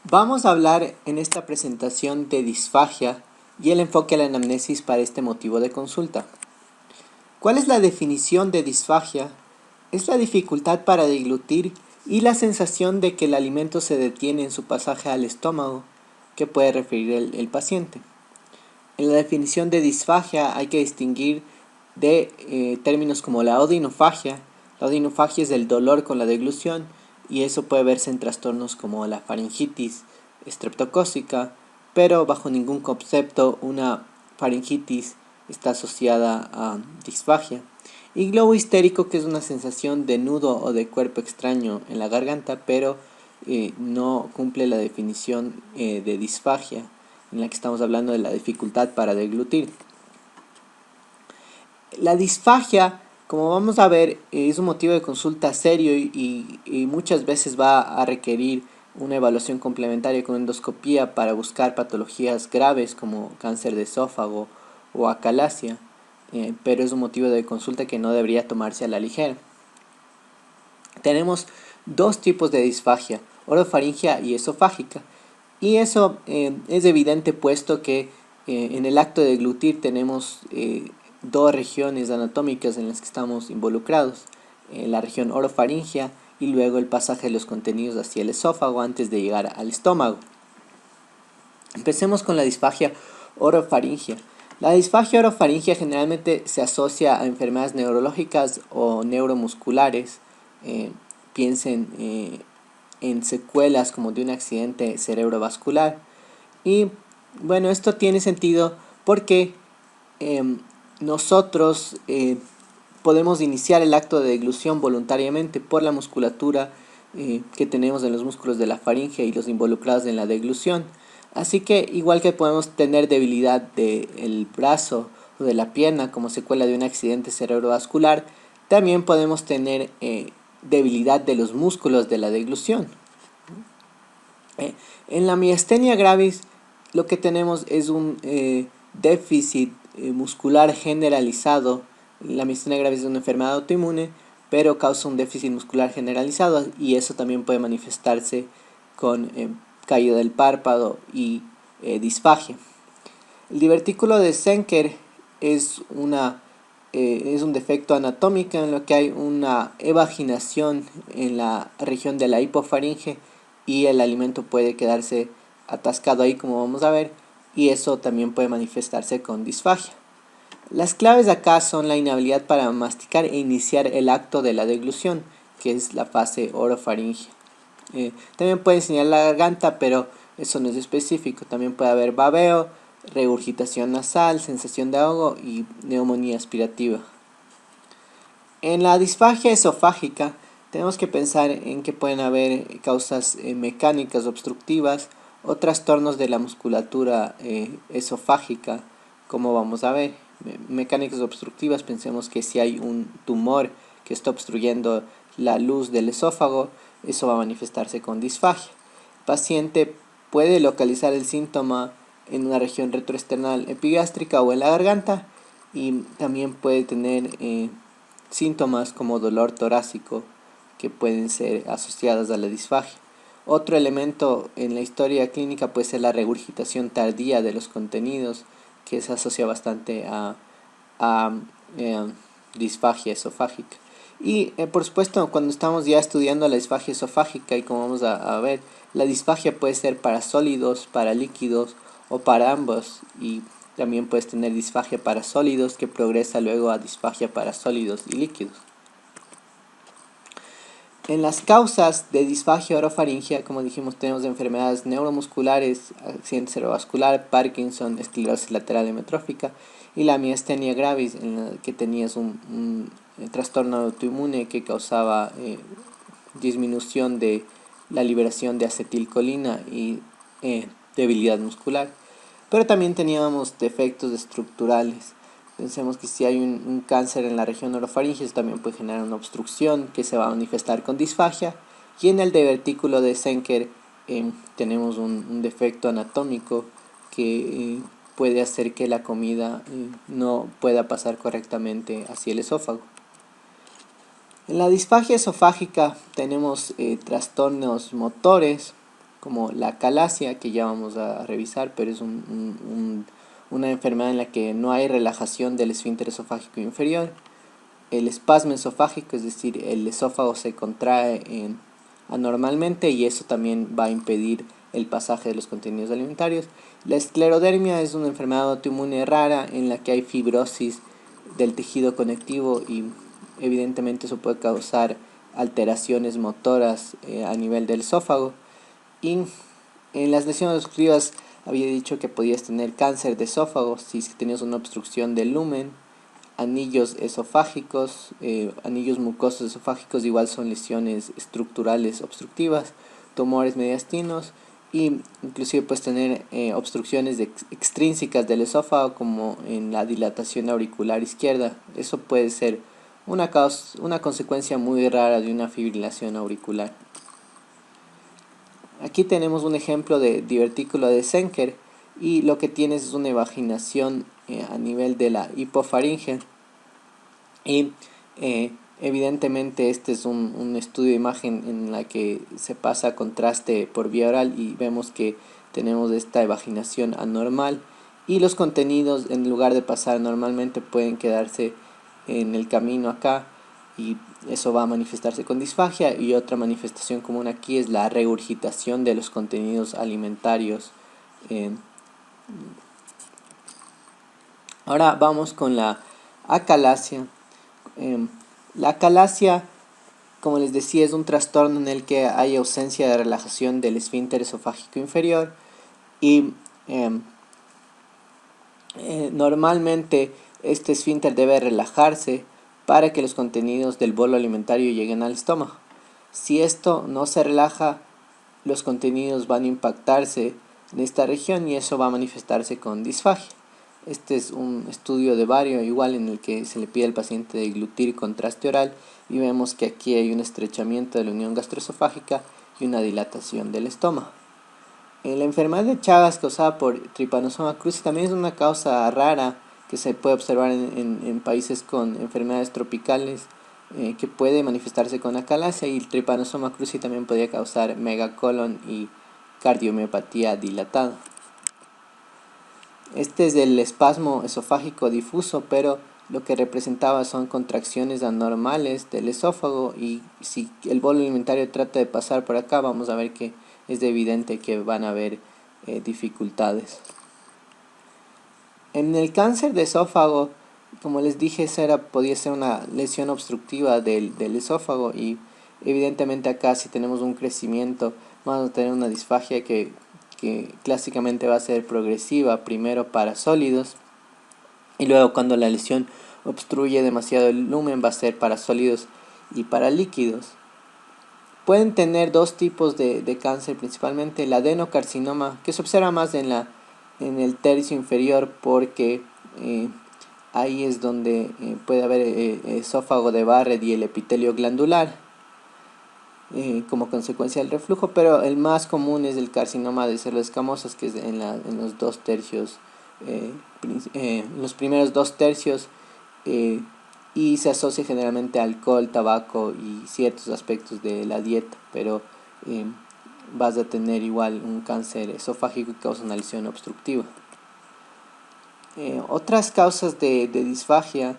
Vamos a hablar en esta presentación de disfagia y el enfoque a la anamnesis para este motivo de consulta. ¿Cuál es la definición de disfagia? Es la dificultad para deglutir y la sensación de que el alimento se detiene en su pasaje al estómago, que puede referir el paciente. En la definición de disfagia hay que distinguir de términos como la odinofagia. La odinofagia es el dolor con la deglución y eso puede verse en trastornos como la faringitis estreptocócica, pero bajo ningún concepto una faringitis está asociada a disfagia. Y globo histérico, que es una sensación de nudo o de cuerpo extraño en la garganta, pero no cumple la definición de disfagia, en la que estamos hablando de la dificultad para deglutir. La disfagia, como vamos a ver, es un motivo de consulta serio y muchas veces va a requerir una evaluación complementaria con endoscopía para buscar patologías graves como cáncer de esófago o acalasia, pero es un motivo de consulta que no debería tomarse a la ligera. Tenemos dos tipos de disfagia, orofaringia y esofágica, y eso es evidente puesto que en el acto de deglutir tenemos dos regiones anatómicas en las que estamos involucrados, la región orofaringia y luego el pasaje de los contenidos hacia el esófago antes de llegar al estómago. Empecemos con la disfagia orofaringia. La disfagia orofaringia generalmente se asocia a enfermedades neurológicas o neuromusculares. Piensen en secuelas como de un accidente cerebrovascular. Y bueno, esto tiene sentido porque nosotros podemos iniciar el acto de deglución voluntariamente por la musculatura que tenemos en los músculos de la faringe y los involucrados en la deglución. Así que igual que podemos tener debilidad del brazo o de la pierna como secuela de un accidente cerebrovascular, también podemos tener debilidad de los músculos de la deglución. En la miastenia gravis lo que tenemos es un déficit muscular generalizado. La miastenia gravis es una enfermedad autoinmune, pero causa un déficit muscular generalizado y eso también puede manifestarse con caída del párpado y disfagia. El divertículo de Zenker es un defecto anatómico en lo que hay una evaginación en la región de la hipofaringe y el alimento puede quedarse atascado ahí, como vamos a ver, y eso también puede manifestarse con disfagia. Las claves acá son la inhabilidad para masticar e iniciar el acto de la deglución, que es la fase orofaringe. También puede enseñar la garganta, pero eso no es específico. También puede haber babeo, regurgitación nasal, sensación de ahogo y neumonía aspirativa. En la disfagia esofágica tenemos que pensar en que pueden haber causas mecánicas obstructivas o trastornos de la musculatura esofágica, como vamos a ver. Mecánicas obstructivas, pensemos que si hay un tumor que está obstruyendo la luz del esófago, eso va a manifestarse con disfagia. El paciente puede localizar el síntoma en una región retroesternal epigástrica o en la garganta y también puede tener síntomas como dolor torácico que pueden ser asociadas a la disfagia. Otro elemento en la historia clínica puede ser la regurgitación tardía de los contenidos, que se asocia bastante a disfagia esofágica. Y por supuesto, cuando estamos ya estudiando la disfagia esofágica, y como vamos a ver, la disfagia puede ser para sólidos, para líquidos o para ambos. Y también puedes tener disfagia para sólidos que progresa luego a disfagia para sólidos y líquidos. En las causas de disfagia orofaringia, como dijimos, tenemos enfermedades neuromusculares, accidente cerebrovascular, Parkinson, esclerosis lateral amiotrófica y la miastenia gravis, en la que tenías un trastorno autoinmune que causaba disminución de la liberación de acetilcolina y debilidad muscular. Pero también teníamos defectos estructurales. Pensemos que si hay un cáncer en la región orofaringe, también puede generar una obstrucción que se va a manifestar con disfagia. Y en el divertículo de Zenker tenemos un defecto anatómico que puede hacer que la comida no pueda pasar correctamente hacia el esófago. En la disfagia esofágica tenemos trastornos motores, como la calasia, que ya vamos a revisar, pero es una enfermedad en la que no hay relajación del esfínter esofágico inferior. El espasmo esofágico, es decir, el esófago se contrae anormalmente y eso también va a impedir el pasaje de los contenidos alimentarios. La esclerodermia es una enfermedad autoinmune rara en la que hay fibrosis del tejido conectivo y evidentemente eso puede causar alteraciones motoras a nivel del esófago. Y en las lesiones obstructivas había dicho que podías tener cáncer de esófago si tenías una obstrucción del lumen. Anillos esofágicos, anillos mucosos esofágicos igual son lesiones estructurales obstructivas, tumores mediastinos y inclusive puedes tener obstrucciones extrínsecas del esófago como en la dilatación auricular izquierda. Eso puede ser una consecuencia muy rara de una fibrilación auricular. Aquí tenemos un ejemplo de divertículo de Zenker y lo que tienes es una evaginación a nivel de la hipofaringe y evidentemente este es un estudio de imagen en la que se pasa contraste por vía oral y vemos que tenemos esta evaginación anormal y los contenidos en lugar de pasar normalmente pueden quedarse en el camino acá y eso va a manifestarse con disfagia. Y otra manifestación común aquí es la regurgitación de los contenidos alimentarios. Ahora vamos con la acalasia. La acalasia, como les decía, es un trastorno en el que hay ausencia de relajación del esfínter esofágico inferior y normalmente este esfínter debe relajarse para que los contenidos del bolo alimentario lleguen al estómago. Si esto no se relaja, los contenidos van a impactarse en esta región y eso va a manifestarse con disfagia. Este es un estudio de Vario igual en el que se le pide al paciente deglutir contraste oral y vemos que aquí hay un estrechamiento de la unión gastroesofágica y una dilatación del estómago. La enfermedad de Chagas causada por Trypanosoma cruzi también es una causa rara que se puede observar en países con enfermedades tropicales que puede manifestarse con acalasia, y el Trypanosoma cruzi también podría causar megacolon y cardiomiopatía dilatada. Este es el espasmo esofágico difuso, pero lo que representaba son contracciones anormales del esófago y si el bolo alimentario trata de pasar por acá, vamos a ver que es evidente que van a haber dificultades. En el cáncer de esófago, como les dije, podía ser una lesión obstructiva del esófago y evidentemente acá si tenemos un crecimiento vamos a tener una disfagia que clásicamente va a ser progresiva, primero para sólidos y luego cuando la lesión obstruye demasiado el lumen va a ser para sólidos y para líquidos. Pueden tener dos tipos de cáncer, principalmente el adenocarcinoma, que se observa más en el tercio inferior porque ahí es donde puede haber esófago de Barrett y el epitelio glandular como consecuencia del reflujo, pero el más común es el carcinoma de células escamosas, que es en los dos tercios, en los primeros dos tercios, y se asocia generalmente a alcohol, tabaco y ciertos aspectos de la dieta, pero vas a tener igual un cáncer esofágico que causa una lesión obstructiva. Otras causas de disfagia,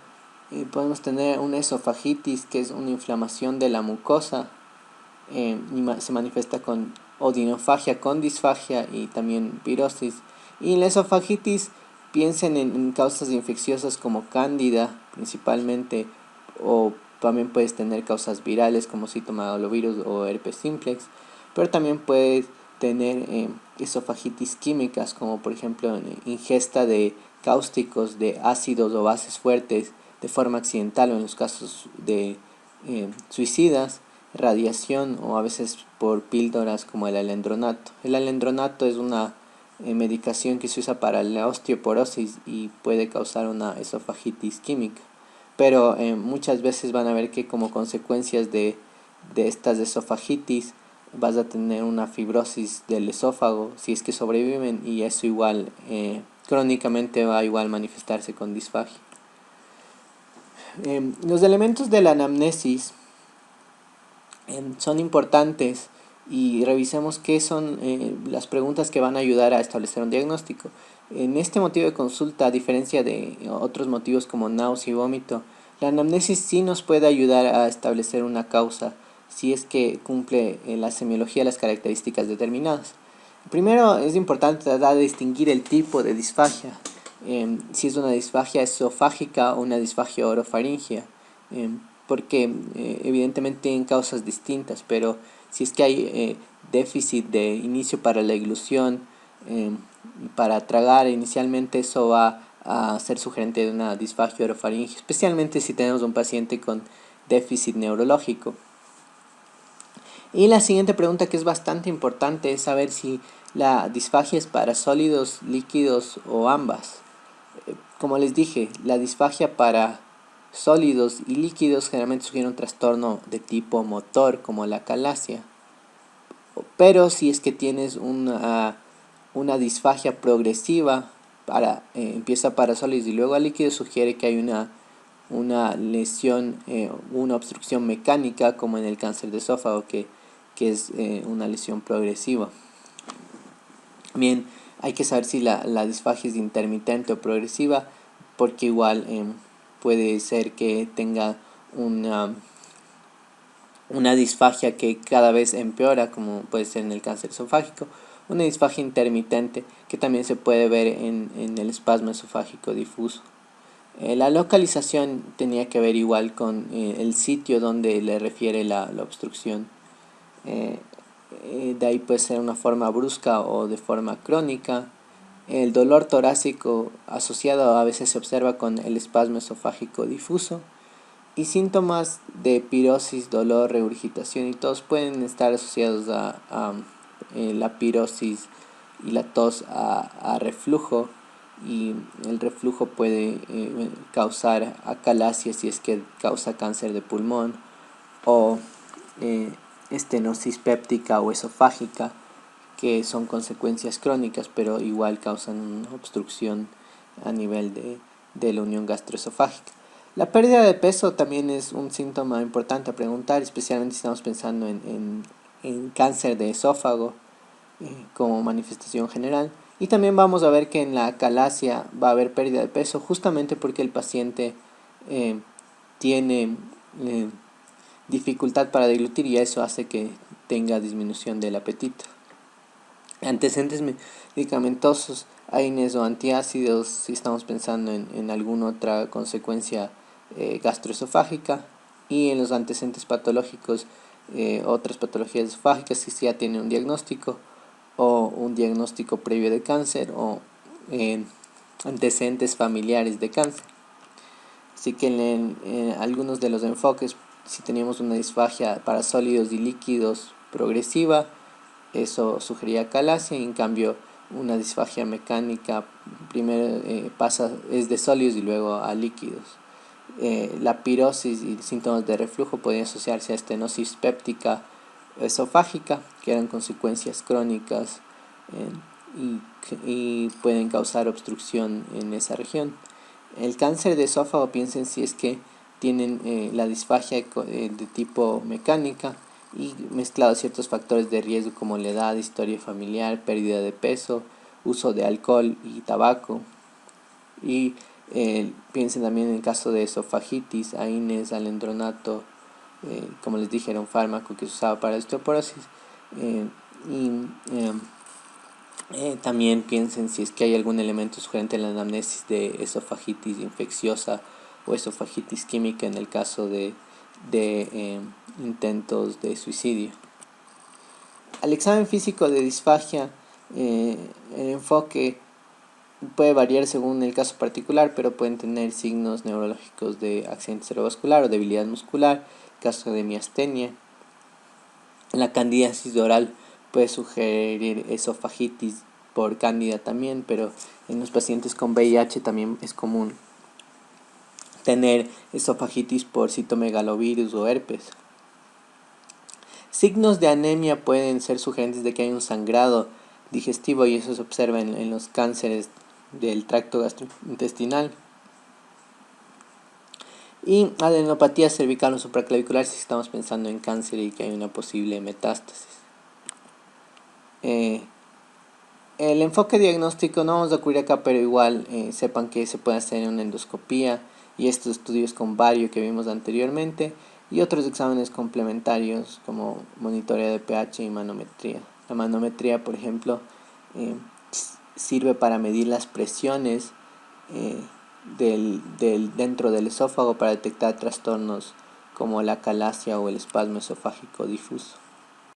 podemos tener una esofagitis, que es una inflamación de la mucosa, y se manifiesta con odinofagia, con disfagia y también pirosis. Y en la esofagitis piensen en causas infecciosas como cándida principalmente, o también puedes tener causas virales como citomegalovirus o herpes simplex, pero también puedes tener esofagitis químicas como por ejemplo ingesta de cáusticos, de ácidos o bases fuertes de forma accidental o en los casos de suicidas, radiación o a veces por píldoras como el alendronato. El alendronato es una medicación que se usa para la osteoporosis y puede causar una esofagitis química, pero muchas veces van a ver que como consecuencias de estas esofagitis vas a tener una fibrosis del esófago si es que sobreviven, y eso igual crónicamente va a igual manifestarse con disfagia. Los elementos de la anamnesis son importantes y revisemos qué son las preguntas que van a ayudar a establecer un diagnóstico. En este motivo de consulta, a diferencia de otros motivos como náusea y vómito, la anamnesis sí nos puede ayudar a establecer una causa si es que cumple la semiología las características determinadas. Primero es importante tratar de distinguir el tipo de disfagia, si es una disfagia esofágica o una disfagia orofaringea, porque evidentemente tienen causas distintas, pero si es que hay déficit de inicio para la eglución, para tragar inicialmente, eso va a ser sugerente de una disfagia orofaringea, especialmente si tenemos un paciente con déficit neurológico. Y la siguiente pregunta, que es bastante importante, es saber si la disfagia es para sólidos, líquidos o ambas. Como les dije, la disfagia para sólidos y líquidos generalmente sugiere un trastorno de tipo motor como la calasia. Pero si es que tienes una disfagia progresiva, empieza para sólidos y luego a líquidos, sugiere que hay una lesión, una obstrucción mecánica, como en el cáncer de esófago, que es una lesión progresiva. Bien, hay que saber si la disfagia es intermitente o progresiva, porque igual puede ser que tenga una disfagia que cada vez empeora, como puede ser en el cáncer esofágico, una disfagia intermitente que también se puede ver en el espasmo esofágico difuso. La localización tenía que ver igual con el sitio donde le refiere la obstrucción. De ahí puede ser una forma brusca o de forma crónica. El dolor torácico asociado a veces se observa con el espasmo esofágico difuso. Y síntomas de pirosis, dolor, regurgitación y tos pueden estar asociados a la pirosis y la tos a reflujo, y el reflujo puede causar acalasia si es que causa cáncer de pulmón, o estenosis péptica o esofágica, que son consecuencias crónicas pero igual causan una obstrucción a nivel de la unión gastroesofágica. La pérdida de peso también es un síntoma importante a preguntar, especialmente si estamos pensando en cáncer de esófago como manifestación general. Y también vamos a ver que en la calasia va a haber pérdida de peso, justamente porque el paciente tiene dificultad para deglutir, y eso hace que tenga disminución del apetito. Antecedentes medicamentosos, AINES o antiácidos, si estamos pensando en alguna otra consecuencia gastroesofágica. Y en los antecedentes patológicos, otras patologías esofágicas, si ya tiene un diagnóstico o un diagnóstico previo de cáncer, o antecedentes familiares de cáncer. Así que en algunos de los enfoques, si teníamos una disfagia para sólidos y líquidos progresiva, eso sugería calasia, y en cambio una disfagia mecánica primero es de sólidos y luego a líquidos. La pirosis y síntomas de reflujo podían asociarse a estenosis péptica esofágica, que eran consecuencias crónicas y pueden causar obstrucción en esa región. El cáncer de esófago, piensen si es que tienen la disfagia de tipo mecánica y mezclado ciertos factores de riesgo como la edad, historia familiar, pérdida de peso, uso de alcohol y tabaco. Y piensen también en el caso de esofagitis, AINES, alendronato, como les dije, era un fármaco que se usaba para osteoporosis. También piensen si es que hay algún elemento sugerente en la anamnesis de esofagitis infecciosa o esofagitis química en el caso de intentos de suicidio. Al examen físico de disfagia, el enfoque puede variar según el caso particular, pero pueden tener signos neurológicos de accidente cerebrovascular o debilidad muscular, caso de miastenia. La candidiasis oral puede sugerir esofagitis por cándida también, pero en los pacientes con VIH también es común tener esofagitis por citomegalovirus o herpes. Signos de anemia pueden ser sugerentes de que hay un sangrado digestivo, y eso se observa en los cánceres del tracto gastrointestinal. Y adenopatía cervical o supraclavicular si estamos pensando en cáncer y que hay una posible metástasis. El enfoque diagnóstico no vamos a cubrir acá, pero igual sepan que se puede hacer en una endoscopía y estos estudios con bario que vimos anteriormente y otros exámenes complementarios como monitoreo de pH y manometría. La manometría, por ejemplo, eh, sirve para medir las presiones eh, dentro del esófago para detectar trastornos como la calasia o el espasmo esofágico difuso.